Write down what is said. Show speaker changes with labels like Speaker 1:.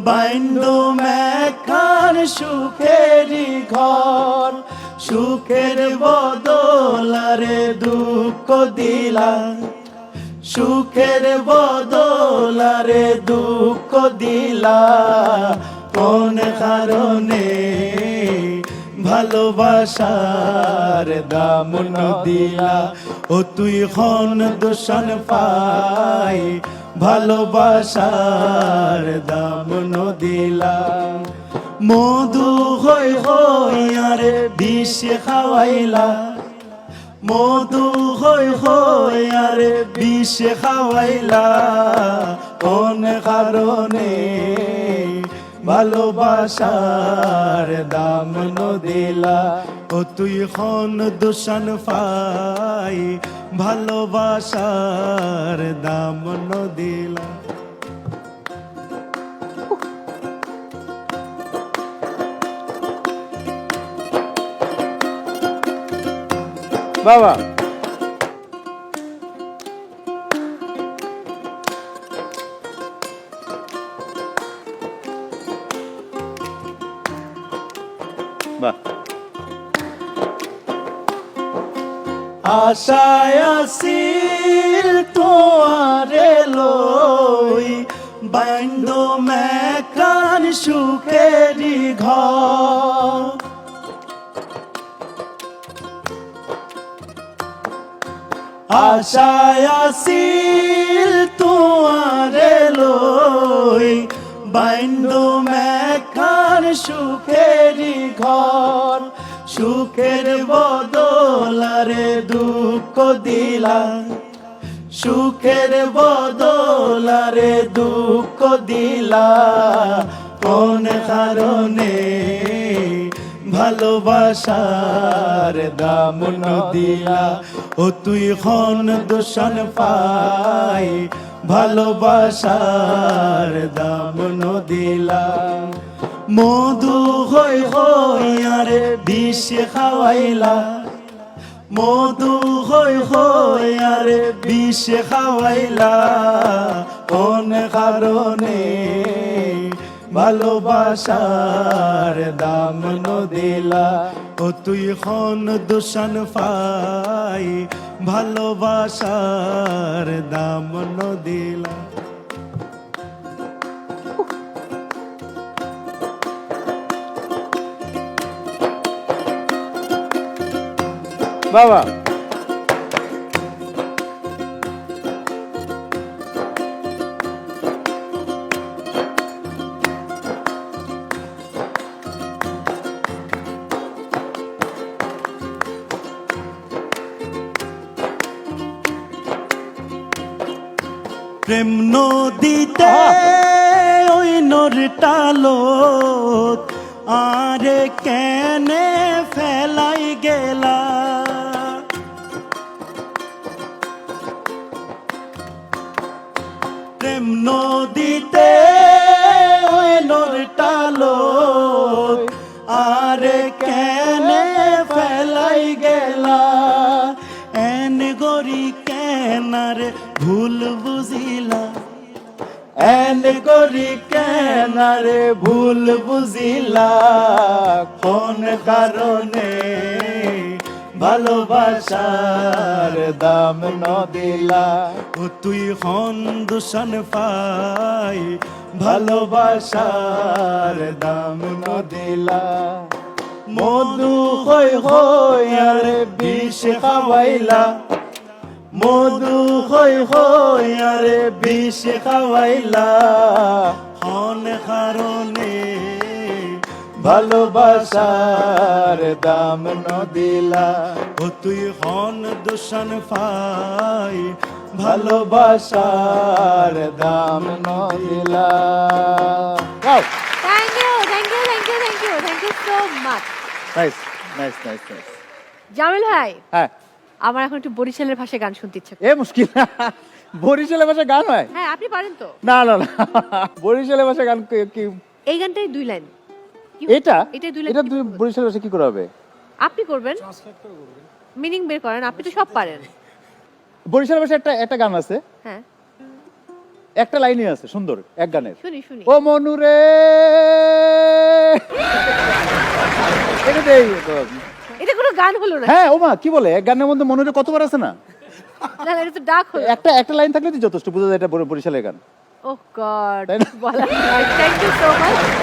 Speaker 1: বাইন্দু মেখান সুখেরি ঘর, সুখের বদলারে দুঃখ দিলা, সুখের বদলারে দুঃখ দিলা, কোন কারণে ভালোবাসার দাম দিলা, ও তুই খন দূষণ পাই ভালোবাসার দাম দিলা। মধু হই হই আরে বিষ খাওয়াইলা, মধু হই হই আরে বিষ খাওয়াইলা, কোন কারণে ভালোবাসার দাম দিলা, ও তুই খন দূষণ পাই ভালোবাসার দাম দিলা।
Speaker 2: বাবা বাহ,
Speaker 1: আশায় আসিল তোয়ারে লই, বাইন্দো মেকান সুখেরি ঘর, আশায় আসিল তোয়ারে লই, বাইন্দো মেকান সুখেরি ঘর, সুখের বদলারে দুঃখ দিলা, সুখের বদলারে দুঃখ দিলা, কোন কারণে ভালোবাসার দাম দিলা, ও তুই খন দূষণ পাই ভালোবাসার দাম দিলা। মধু হই হই আরে বিষ খাওয়াইলা, মধু হই হই আরে বিষ খাওয়াইলা, কোন কারণে ভালোবাসার দাম দিলা, ও তুই খন দূষণ পাই ভালোবাসার দাম দিলা।
Speaker 2: বাবা
Speaker 1: প্রেম নদীতে ওই নরটালোক আরে কেনে ফেলাই গেলা, প্রেম নদীতে ওই নরটালোক আরে কেনে ফেলাই গেলা, এন গরি কেনারে ভুল বুঝিলা, এন গরি কেনারে ভুল বুঝিলা, কোন কারণে ভালোবাসার দাম দিলা, ও তুই খন দূষণ পাই ভালোবাসার দাম দিলা। মধু হই হই আরে বিষ খাওয়াইলা, মধু হই হই আরে বিষ খাওয়াইলা, কোন কারণে ভালোবাসার দাম দিলা, ও তুই খন দূষণ পাই ভালোবাসার দাম দিলা।
Speaker 3: Thank you thank you thank you thank you thank you so much.
Speaker 2: Nice nice nice nice.
Speaker 3: Jamil ভাই,
Speaker 2: হ্যাঁ
Speaker 3: আমার এখন একটু বরিশালের ভাষায় গান শুনতে ইচ্ছে।
Speaker 2: এ মুশকিল, বরিশালের ভাষায় গান হয়?
Speaker 3: হ্যাঁ, আপনি পারেন তো?
Speaker 2: না না না, বরিশালের ভাষায় গান কি?
Speaker 3: এই গানটাই 2 লাইন।
Speaker 2: এটা
Speaker 3: এটা 2 লাইন।
Speaker 2: এটা বরিশালের ভাষায় কি করে হবে?
Speaker 3: আপনি করবেন, মিনিং বের করেন, আপনি তো সব পারেন।
Speaker 2: বরিশালের ভাষায় একটা গান আছে,
Speaker 3: হ্যাঁ
Speaker 2: একটা লাইনই আছে সুন্দর এক গানের।
Speaker 3: শুনি শুনি।
Speaker 2: ও মনুরে এটা দেই।
Speaker 3: এটা কোনো গান হলো না।
Speaker 2: হ্যাঁ ওমা কি বলে এক গানের মধ্যে মনুরে কতবার আছে না?
Speaker 3: না না, এটা তো ডাক হলো।
Speaker 2: একটা লাইন থাকলে তো যথেষ্ট বোঝা যায় এটা বরিশালের গান।
Speaker 3: ওহ গড,
Speaker 2: তাই না?
Speaker 3: বলা থ্যাংক ইউ সো মাচ।